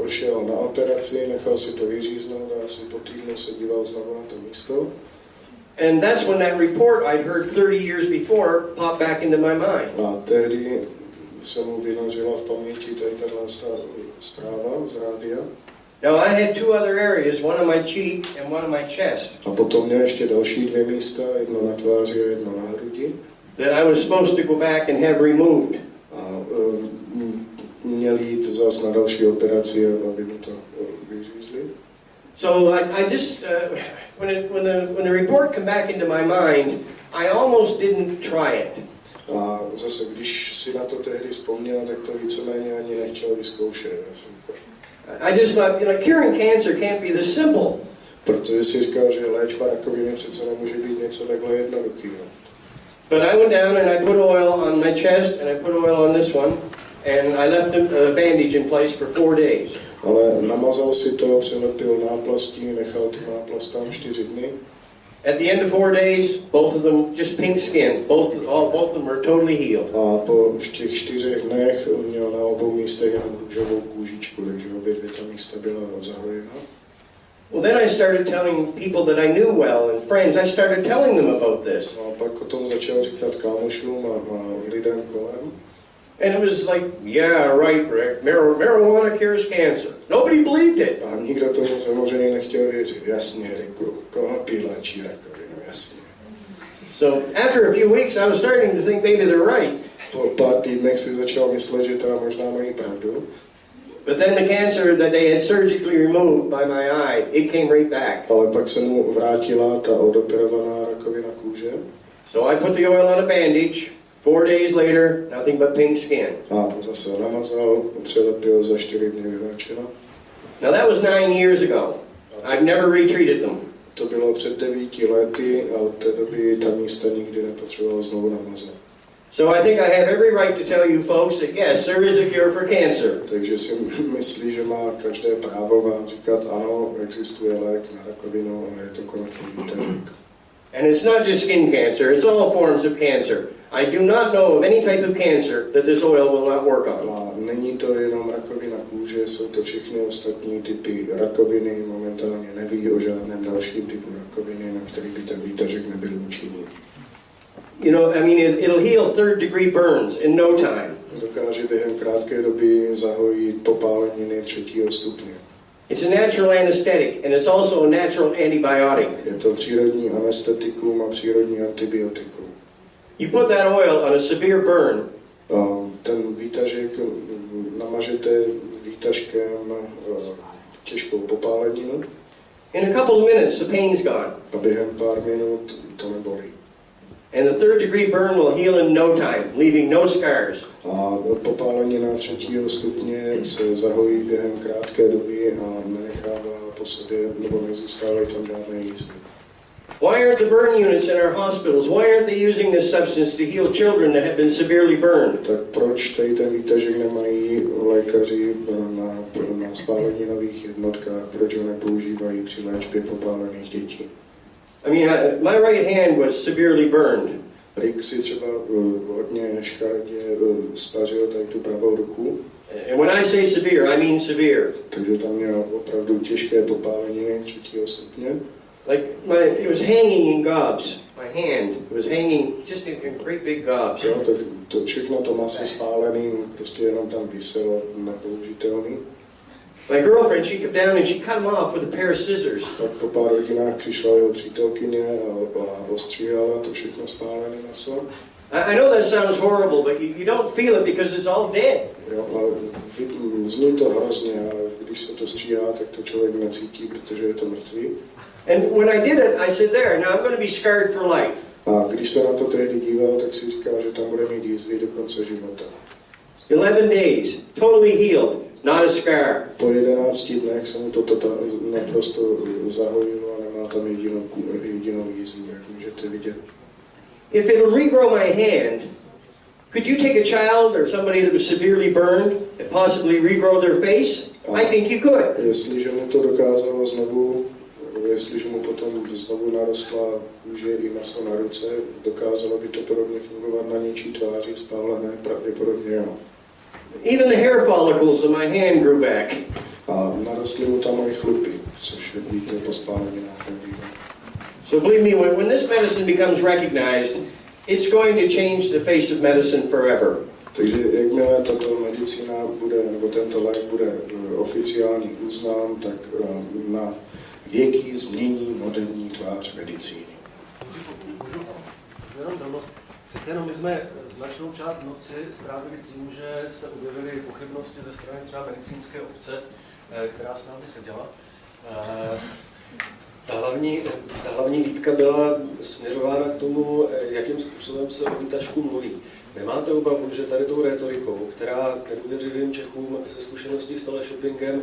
Šel na operaci, nechal si to vyříznout a asi po týdnu se díval znovu na to místo. And that's when that report I'd heard 30 years before popped back into my mind. A tehdy se mu vynořila v paměti tato zpráva z rádia. Now I had two other areas, one on my cheek and one on my chest. A potom měl ještě další dvě místa, jedno na tváři a jedno na hrudi. That I was supposed to go back and have removed. A měl jít zase na další operaci, aby mu to vyřízli. So I just when the report came back into my mind, I almost didn't try it. A zase, když si na to tehdy vzpomněl, tak to víceméně ani nechtěl vyzkoušet. I just thought, curing cancer can't be this simple. Protože si říká, že léčba rakoviny přece nemůže být něco takhle jednoduchého. But I went down and I put oil on my chest and I put oil on this one and I left a bandage in place for 4 days. Ale namazal si to, přelepil náplastí, nechal ty náplast tam 4 dny. At the end of 4 days, both of them just pink skin. Both of them were totally healed. A po těch 4 dnech měl na obou místech jenom růžovou kůžičku, takže obě dvě ta místa byla zahojena. Well, then I started telling people that I knew well and friends, I started telling them about this. A pak o tom začal říkat kámošům a lidem kolem. And it was like, yeah, right, Rick, marijuana cures cancer. Nobody believed it. A nikdo tomu samozřejmě nechtěl věřit. Jasně, Riku, konopí léčí rakovinu, jasně. So after a few weeks, I was starting to think maybe they're right. Po pár týdnech si začal myslet, že teda možná mají pravdu. But then the cancer that they had surgically removed by my eye, it came right back. Ale pak se mu vrátila ta odoperovaná rakovina kůže. So I put the oil on a bandage. 4 days later, nothing but pink skin. A zase namazal, přelepil, za 4 dny vyléčeno. Now that was 9 years ago. I've never retreated them. To bylo před 9 lety a od té doby ta místa nikdy nepotřeboval znovu namazat. So I think I have every right to tell you folks that yes, there is a cure for cancer. Takže si myslí, že má každé právo vám říkat, ano, existuje lék na rakovinu, ale je to konopný výteček. And it's not just skin cancer, it's all forms of cancer. I do not know of any type of cancer that this oil will not work on. A není to jenom rakovina kůže, jsou to všechny ostatní typy rakoviny. Momentálně neví o žádném dalším typu rakoviny, na který by ten výtažek nebyl účinný. You know, I mean, it'll heal 3rd degree burns in no time. Dokáže během krátké doby zahojit popáleniny 3. stupně. It's a natural anesthetic and it's also a natural antibiotic. Je to přírodní anestetikum a přírodní antibiotikum. You put that oil on a severe burn. Ten výtažek namažete výtažkem těžkou popáleninu. In a couple of minutes, the pain's gone. A během pár minut to nebolí. And the 3rd degree burn will heal in no time, leaving no scars. A popálenina 3. stupně se zahojí během krátké doby a nenechává po sobě, nebo nezůstávají tam žádné jízdy. Why aren't the burn units in our hospitals, why aren't they using this substance to heal children that have been severely burned? Tak proč tady ten výtažek nemají lékaři na spáleninových jednotkách, proč ho nepoužívají při léčbě popálených dětí? I mean, my right hand was severely burned. Rick si třeba hodně škaredě spařil tady tu pravou ruku. And when I say severe, I mean severe. Takže tam měl opravdu těžké popáleniny 3. stupně. Like, it was hanging in gobs. My hand was hanging just in great big gobs. Jo, tak to všechno to maso spálený, prostě jenom tam viselo, nepoužitelný. My girlfriend, she came down and she cut him off with a pair of scissors. Pak po pár hodinách přišla jeho přítelkyně a ostříhala to všechno spálené maso. I know that sounds horrible, but you don't feel it because it's all dead. Jo, ale zní to hrozně, ale když se to stříhá, tak to člověk necítí, protože je to mrtvý. And when I did it, I said, there, now I'm going to be scarred for life. A když se na to tehdy díval, tak si říkal, že tam bude mít jízvy do konce života. 11 days, totally healed, not a scar. Po 11 dnech se mu to naprosto zahojilo a nemá tam jedinou jízvu, jak můžete vidět. If it'll regrow my hand, could you take a child or somebody that was severely burned and possibly regrow their face? I think you could. Jestliže mu to dokázalo znovu, jestliže mu potom znovu narostla kůže i maso na ruce, dokázalo by to podobně fungovat na něčí tváři spálené, pravděpodobně jo. Even the hair follicles of my hand grew back. A narostly mu tam i chlupy, což víte po spálení na So believe me, when this medicine becomes recognized, it's going to change the face of medicine forever. Takže jakmile tato medicína bude, nebo tento lék bude oficiálně uznán, tak na věky změní moderní tvář medicíny. Přece jenom my jsme značnou část noci strávili tím, že se objevily pochybnosti ze strany třeba medicínské obce, která s námi seděla. Ta hlavní výtka byla směřována k tomu, jakým způsobem se o výtažku mluví. Nemáte obavu, že tady tou rétorikou, která nedůvěřivým Čechům se zkušeností s teleshoppingem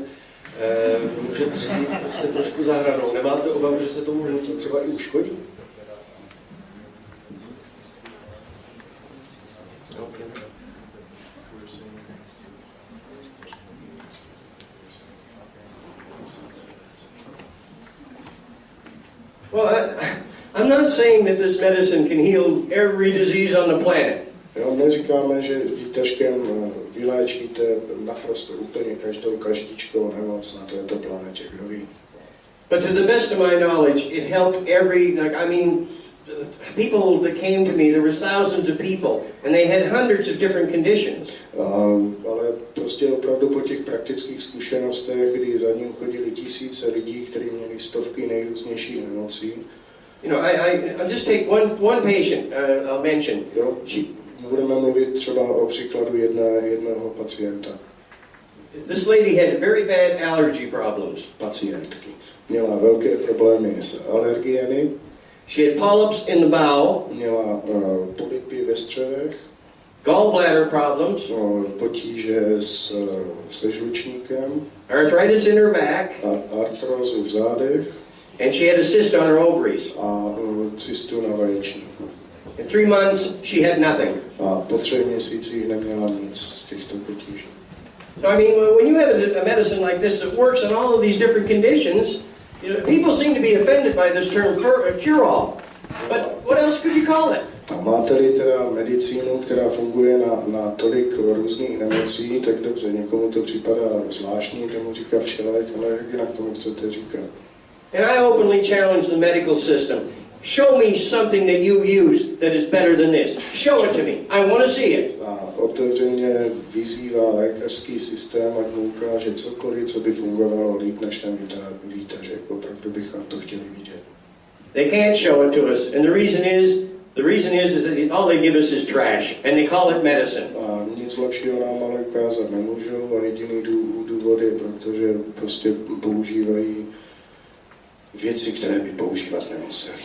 může přijít prostě trošku za hranou? Nemáte obavu, že se tomu hnutí třeba i uškodí? Well, I'm not saying that this medicine can heal every disease on the planet. Jo, neříkáme, že výtažkem vyléčíte naprosto úplně každíčkou nemoc na této planetě, kdo ví. But to the best of my knowledge, it helped people that came to me, there was thousands of people, and they had hundreds of different conditions. Ale prostě opravdu po těch praktických zkušenostech, kdy za ním chodili tisíce lidí, kteří měli stovky nejrůznějších nemocí. You know, I'll just take one patient I'll mention. Jo, budeme mluvit třeba o příkladu jednoho pacienta. This lady had very bad allergy problems. Pacientky. Měla velké problémy s alergiemi. She had polyps in the bowel. Měla polypy ve střevech. Gallbladder problems. Potíže se žlučníkem. Arthritis in her back. Artrózu v zádech. And she had a cyst on her ovaries. A cystu na vaječníku. In 3 months, she had nothing. A po 3 měsících neměla nic z těchto potíží. So I mean, when you have a medicine like this that works on all of these different conditions, you know, people seem to be offended by this term cure-all. But what else could you call it? A máte-li teda medicínu, která funguje na tolik různých nemocí, tak dobře, někomu to připadá zvláštní, tomu říká všelek, ale jinak tomu chcete říkat. And I openly challenge the medical system. Show me something that you use that is better than this. Show it to me. I want to see it. A otevřeně vyzývá lékařský systém, ať mu ukáže cokoliv, co by fungovalo líp než ten výtažek. Opravdu bychom to chtěli vidět. They can't show it to us, and the reason is that all they give us is trash, and they call it medicine. A nic lepšího nám ale ukázat nemůžou a jediný důvod je, protože prostě používají věci, které by používat nemuseli.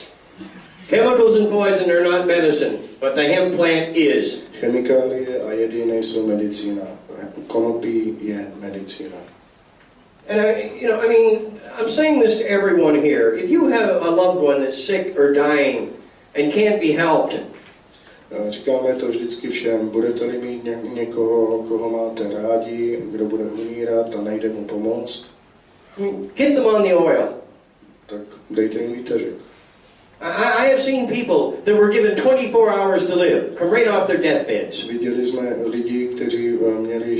Chemicals and poison are not medicine, but the hemp plant is. Chemikálie a jedy nejsou medicína. Konopí je medicína. And I'm saying this to everyone here. If you have a loved one that's sick or dying and can't be helped, říkáme to vždycky všem. Budete-li mít někoho, koho máte rádi, kdo bude umírat a nejde mu pomoct, get them on the oil. tak dejte jim výtažek. I have seen people that were given 24 hours to live, come right off their deathbeds. Viděli jsme lidi, kteří měli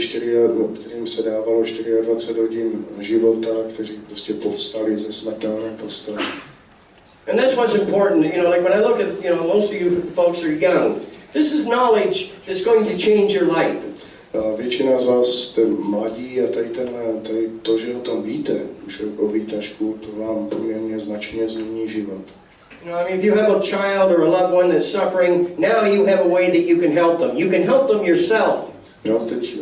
kterým se dávalo 24 hodin života, kteří prostě povstali ze smrtelné postele. And that's what's important, you know, like when I look at, most of you folks are young. This is knowledge that's going to change your life. Většina z vás jste mladí a tady to, že o tom víte, už o výtažku, to vám poměrně značně změní život. If you have a child or a loved one that's suffering, now you have a way that you can help them. You can help them yourself. Teď,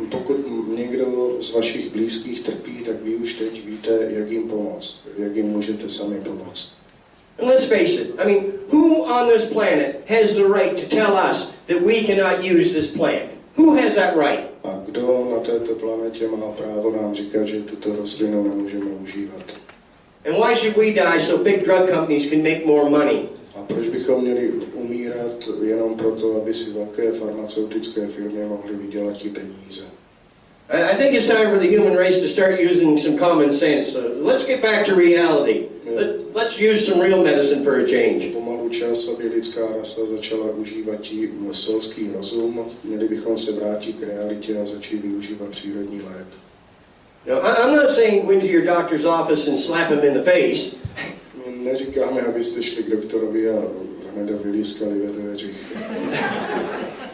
pokud někdo z vašich blízkých trpí, tak vy už teď víte, jak jim pomoct, jak jim můžete sami pomoct. And let's face it, who on this planet has the right to tell us that we cannot use this plant? Who has that right? A kdo na této planetě má právo nám říkat, že tuto rostlinu nemůžeme užívat? And why should we die so big drug companies can make more money? A proč bychom měli umírat jenom proto, aby si velké farmaceutické firmy mohly vydělat ti peníze? I think it's time for the human race to start using some common sense. Let's get back to reality. Let's use some real medicine for a change. Pomalu čas, aby lidská rasa začala užívat selský rozum. Měli bychom se vrátit k realitě a začít využívat přírodní lék. I'm not saying go into your doctor's office and slap him in the face. Neříkáme, abyste šli k doktorovi a hned vylískali ve dveřích.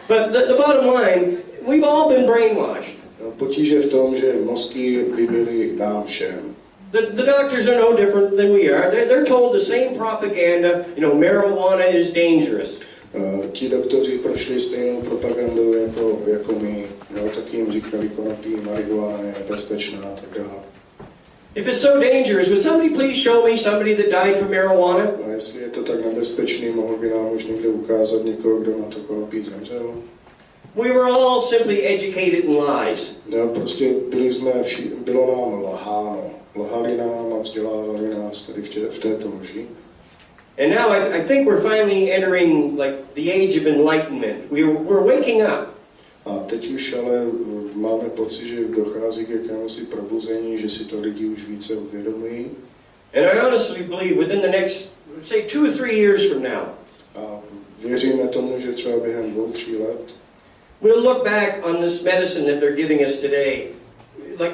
But the bottom line, we've all been brainwashed. Potíže v tom, že mozky vymyly nám všem. The doctors are no different than we are. They're told the same propaganda, marijuana is dangerous. Ti doktoři prošli stejnou propagandou jako my. Taky jim říkali konopí, marihuana je bezpečná a tak dále. If it's so dangerous, would somebody please show me somebody that died from marijuana? A jestli je to tak nebezpečný, mohl by nám už někde ukázat někoho, kdo na to konopí zemřel? We were all simply educated in lies. No, prostě bylo nám lháno. Lhali nám a vzdělávali nás tady v této lži. And now I think we're finally entering like the age of enlightenment. We're waking up. A teď už ale máme pocit, že dochází k jakémusi probuzení, že si to lidi už více uvědomují. And I honestly believe within the next, say, 2 or 3 years from now, A věříme tomu, že třeba během 2-3 let we'll look back on this medicine that they're giving us today, like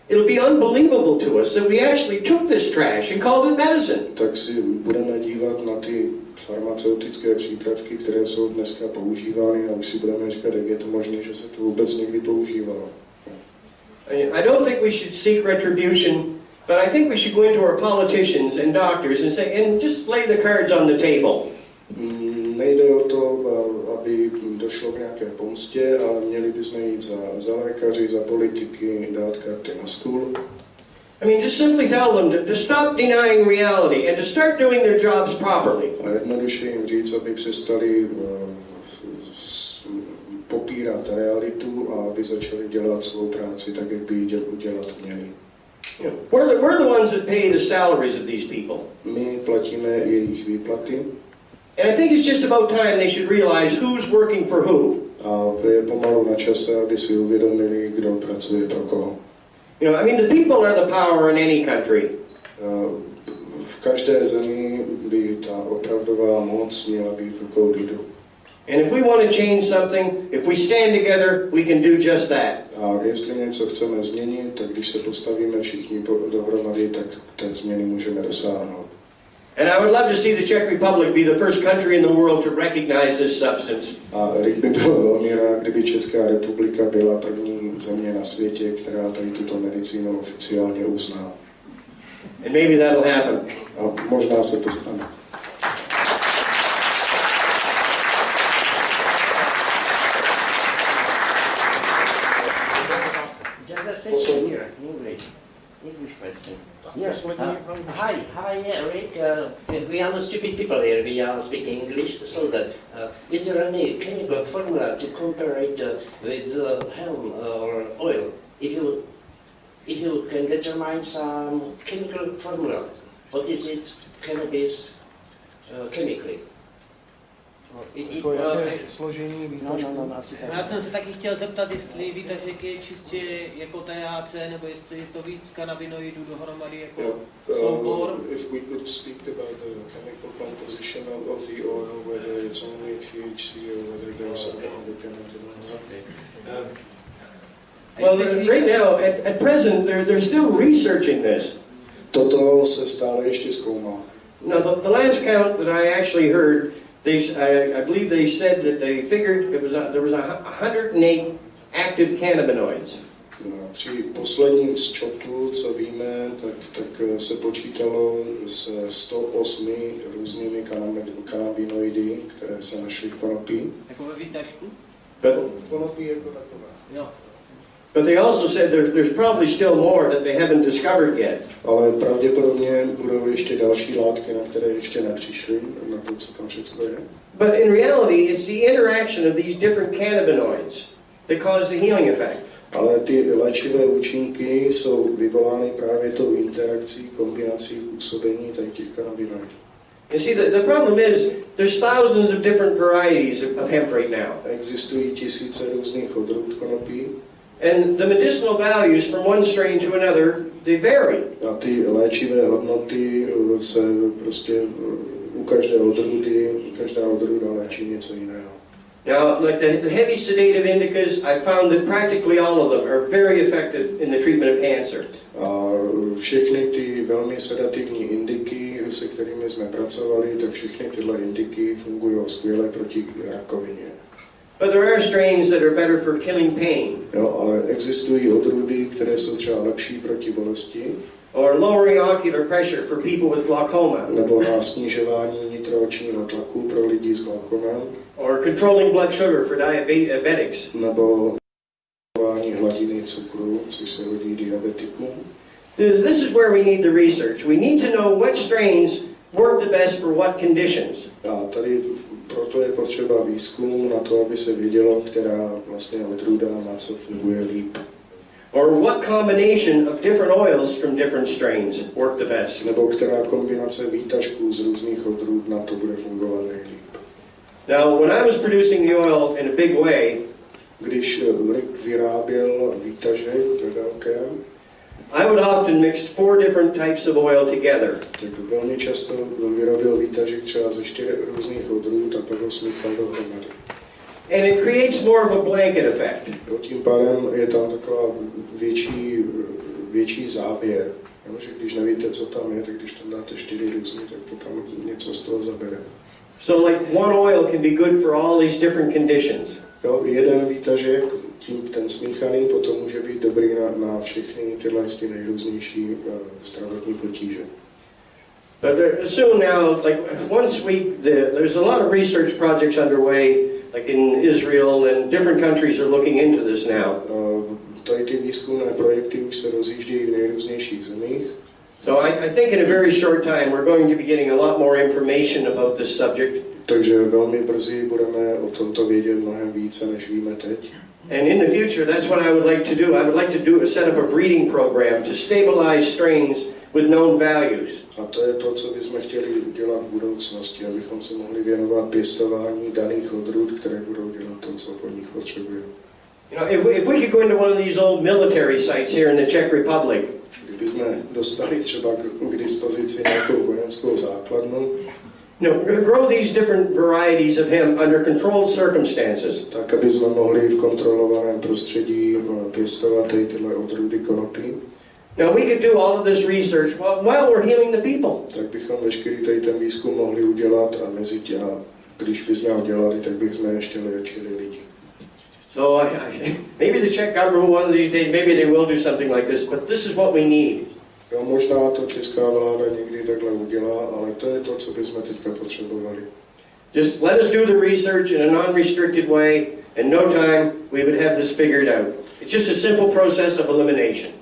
it'll be unbelievable to us that we actually took this trash and called it medicine. tak si budeme dívat na ty farmaceutické přípravky, které jsou dneska používány a už si budeme říkat, jak je to možné, že se to vůbec někdy používalo. I don't think we should seek retribution, but I think we should go into our politicians and doctors and say, and just lay the cards on the table. Nejde o to, aby došlo k nějaké pomstě, ale měli bychom jít za lékaři, za politiky, dát karty na stůl. I mean, just simply tell them to stop denying reality and to start doing their jobs properly. A jednoduše jim říct, aby přestali popírat realitu a aby začali dělat svou práci tak, jak by ji dělat měli. You know, we're the ones that pay the salaries of these people. My platíme jejich výplaty. And I think it's just about time they should realize who's working for who. A je pomalu na čase, aby si uvědomili, kdo pracuje pro koho. You know, I mean, the people are the power in any country. V každé zemi by ta opravdová moc měla být v rukou lidu. And if we want to change something, if we stand together, we can do just that. A jestli něco chceme změnit, tak když se postavíme všichni dohromady, tak té změny můžeme dosáhnout. And I would love to see the Czech Republic be the first country in the world to recognize this substance. A Rick by byl velmi rád, kdyby Česká republika byla první země na světě, která tady tuto medicínu oficiálně uzná. And maybe that'll happen. A možná se to stane. English question. Yes. Hi, Rick. We are not stupid people here. We are speaking English, so that is there any chemical formula to compare it with helm or oil? If you can determine some chemical formula, what is it? Cannabis chemically. Složení výtažku. Já jsem se taky chtěl zeptat, jestli výtažek je čistě jako THC, nebo jestli je to víc kanabinoidů dohromady jako soubor. If we could speak about the chemical composition of the oil, whether it's only THC or whether there's some other cannabinoids. Well, right now, at present, they're still researching this. Toto se stále ještě zkoumá. Now, the last count that I actually heard, I believe they said that they figured there was 108 active cannabinoids. Při posledním zčotu, co víme, tak se počítalo se 108 různými kanabinoidy, které se našly v konopí. Jako ve výtažku? V konopí jako takové. Jo. But they also said there's probably still more that they haven't discovered yet. Ale pravděpodobně budou ještě další látky, na které ještě nepřišli, na to, co tam všechno je. But in reality, it's the interaction of these different cannabinoids that cause the healing effect. Ale ty léčivé účinky jsou vyvolány právě tou interakcí, kombinací působení těch kanabinoidů. You see, the problem is there's thousands of different varieties of hemp right now. Existují tisíce různých odrůd konopí. And the medicinal values from one strain to another, they vary. A ty léčivé hodnoty se prostě u každé odrůdy, každá odrůda léčí něco jiného. Now, like the heavy sedative indicas, I found that practically all of them are very effective in the treatment of cancer. A všechny ty velmi sedativní indiky, se kterými jsme pracovali, tak všechny tyhle indiky fungují skvěle proti rakovině. But there are strains that are better for killing pain. Jo, ale existují odrůdy, které jsou třeba lepší proti bolesti. Or lowering ocular pressure for people with glaucoma. Nebo na snižování nitroočního tlaku pro lidi s glaukomem. Or controlling blood sugar for diabetics. Nebo hladiny cukru, což se hodí diabetikům. This is where we need the research. We need to know what strains work the best for what conditions. A tady proto je potřeba výzkumu na to, aby se vědělo, která vlastně odrůda na co funguje líp. Or what combination of different oils from different strains work the best. Nebo která kombinace výtažků z různých odrůd na to bude fungovat nejlíp. Now, when I was producing the oil in a big way, když Rick vyráběl výtažek ve velkém, I would often mix 4 different types of oil together. Tak velmi často vyrobil výtažek třeba ze 4 různých odrůd a pak ho smíchal dohromady. And it creates more of a blanket effect. Tím pádem je tam taková větší záběr. Jo, že když nevíte, co tam je, tak když tam dáte 4 různý, tak to tam něco z toho zabere. So like one oil can be good for all these different conditions. Jo, jeden výtažek, ten smíchaný, potom může být dobrý na všechny tyhle nejrůznější zdravotní potíže. But soon now, like once there's a lot of research projects underway, like in Israel and different countries are looking into this now. Tady ty výzkumné projekty už se rozjíždějí v nejrůznějších zemích. So I think in a very short time we're going to be getting a lot more information about this subject. Takže velmi brzy budeme o tomto vědět mnohem více, než víme teď. And in the future, that's what I would like to do. I would like to set up a breeding program to stabilize strains with known values. A to je to, co bychom chtěli udělat v budoucnosti, abychom se mohli věnovat pěstování daných odrůd, které budou dělat to, co po nich potřebujeme. You know, if we could go into one of these old military sites here in the Czech Republic, kdybychom dostali třeba k dispozici nějakou vojenskou základnu, grow these different varieties of hemp under controlled circumstances. Tak, aby jsme mohli v kontrolovaném prostředí pěstovat tyhle odrůdy konopí. Now we could do all of this research while we're healing the people. Tak bychom veškerý ten výzkum mohli udělat a mezi tím, když bychom ho dělali, tak bychom ještě léčili lidi. So maybe the Czech government one of these days, maybe they will do something like this, but this is what we need. Jo, možná to česká vláda někdy takhle udělá, ale to je to, co bychom teďka potřebovali. Just let us do the research in a non-restricted way. In no time, we would have this figured out. It's just a simple process of elimination.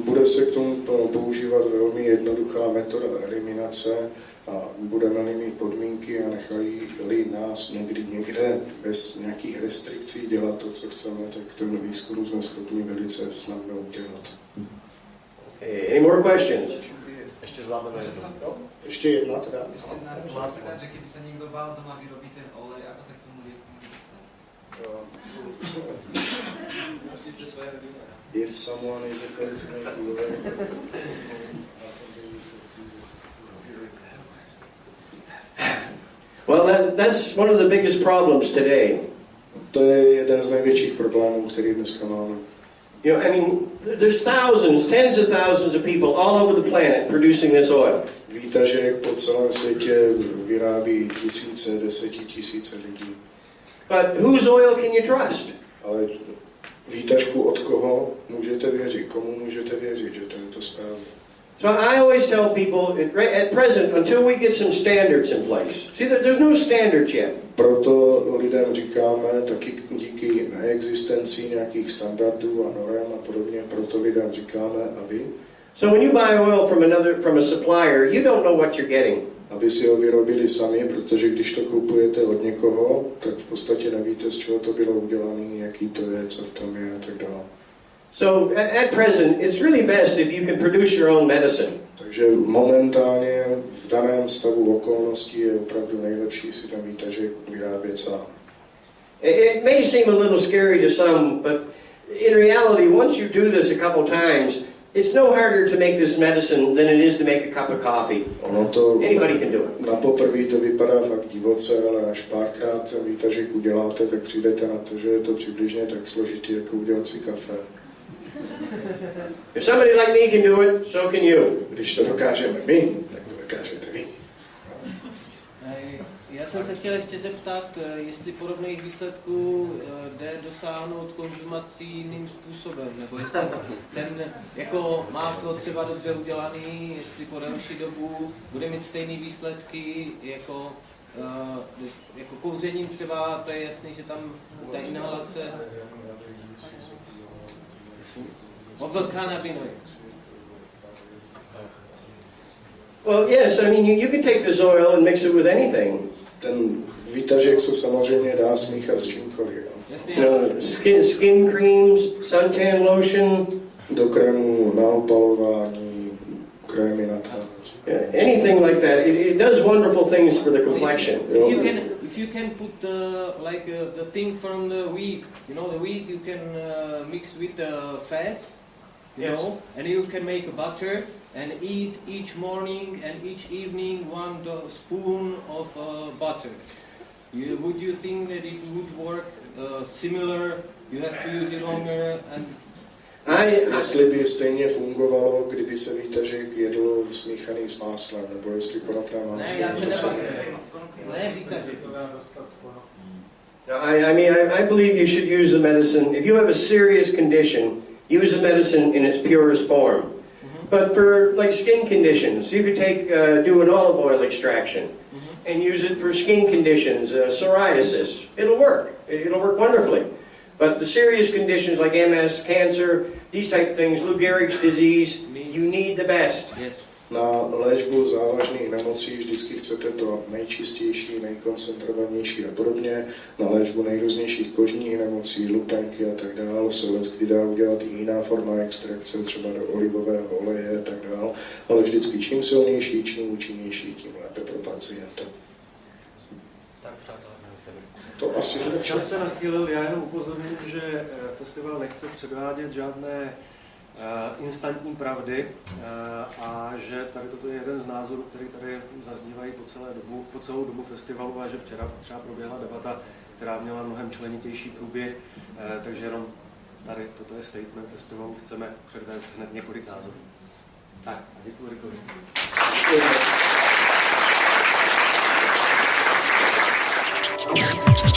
Bude se k tomu používat velmi jednoduchá metoda eliminace a budeme-li mít podmínky a nechají-li nás někde bez nějakých restrikcí dělat to, co chceme, tak ten výzkum jsme schopni velice snadno udělat. Any more questions? Ještě zvládneme jedno. Ještě jedna teda. Kdyby se někdo bál doma vyrobit ten olej, jako se k tomu If someone is afraid to make olej, well, that's one of the biggest problems today. To je jeden z největších problémů, který dneska máme. You know, I mean, there's thousands, tens of thousands of people all over the planet producing this oil. Víte, že po celém světě vyrábí desetitisíce lidí. But whose oil can you trust? Ale výtažku od koho můžete věřit? Komu můžete věřit, že to je to správně? So I always tell people, at present, until we get some standards in place. See, there's no standards yet. Proto lidem říkáme, taky díky neexistenci nějakých standardů a norem a podobně, proto lidem říkáme, aby... So when you buy oil from a supplier, you don't know what you're getting. Aby si ho vyrobili sami, protože když to kupujete od někoho, tak v podstatě nevíte, z čeho to bylo udělané, jaký to je, co v tom je a tak dále. So at present, it's really best if you can produce your own medicine. Takže momentálně v daném stavu okolností je opravdu nejlepší si ten výtažek vyrábět sám. It may seem a little scary to some, but in reality, once you do this a couple times, it's no harder to make this medicine than it is to make a cup of coffee. Anybody can do it. Na poprvé to vypadá fakt divoce, ale až párkrát ten výtažek uděláte, tak přijdete na to, že je to přibližně tak složitý, jako udělat si kafe. If somebody like me can do it, so can you. Když to dokážeme my, tak to dokážete vy. Já jsem se chtěl ještě zeptat, jestli podobných výsledků jde dosáhnout konzumací jiným způsobem, nebo jestli ten jako máslo třeba dobře udělaný, jestli po delší dobu bude mít stejné výsledky jako kouřením třeba, to je jasný, že tam ta inhalace... of the cannabinoids. Well, yes, I mean, you can take this oil and mix it with anything. Ten výtažek se samozřejmě dá smíchat s čímkoliv. Skin creams, suntan lotion. Do krému na opalování, krémy na tvář. Anything like that. It does wonderful things for the complexion. If you can put the thing from the wheat, you know, the wheat you can mix with the fats, you know, and you can make a butter and eat each morning and each evening 1 spoon of butter. Would you think that it would work similar? You have to use it longer and Jestli by stejně fungovalo, kdyby se výtažek jedl smíchaný s máslem, nebo jestli konopné máslo. I believe you should use the medicine. If you have a serious condition, use the medicine in its purest form. But for like skin conditions, you could do an olive oil extraction and use it for skin conditions, psoriasis. It'll work. It'll work wonderfully. But the serious conditions like MS, cancer, these type of things, Lou Gehrig's disease, you need the best. Na léčbu závažných nemocí vždycky chcete to nejčistější, nejkoncentrovanější a podobně. Na léčbu nejrůznějších kožních nemocí, lupenky a tak dále se leckdy dá udělat i jiná forma extrakce, třeba do olivového oleje a tak dále. Ale vždycky čím silnější, čím účinnější, tím lépe pro pacienta. To asi bude vše. Čas se nachýlil, já jenom upozorním, že festival nechce předvádět žádné instantní pravdy a že tady toto je jeden z názorů, který tady zaznívají po celou dobu festivalu a že včera třeba proběhla debata, která měla mnohem členitější průběh, takže jenom tady toto je statement festivalu, chceme předvést hned několik názorů. Tak, a děkuji Rikovi. Děkuji.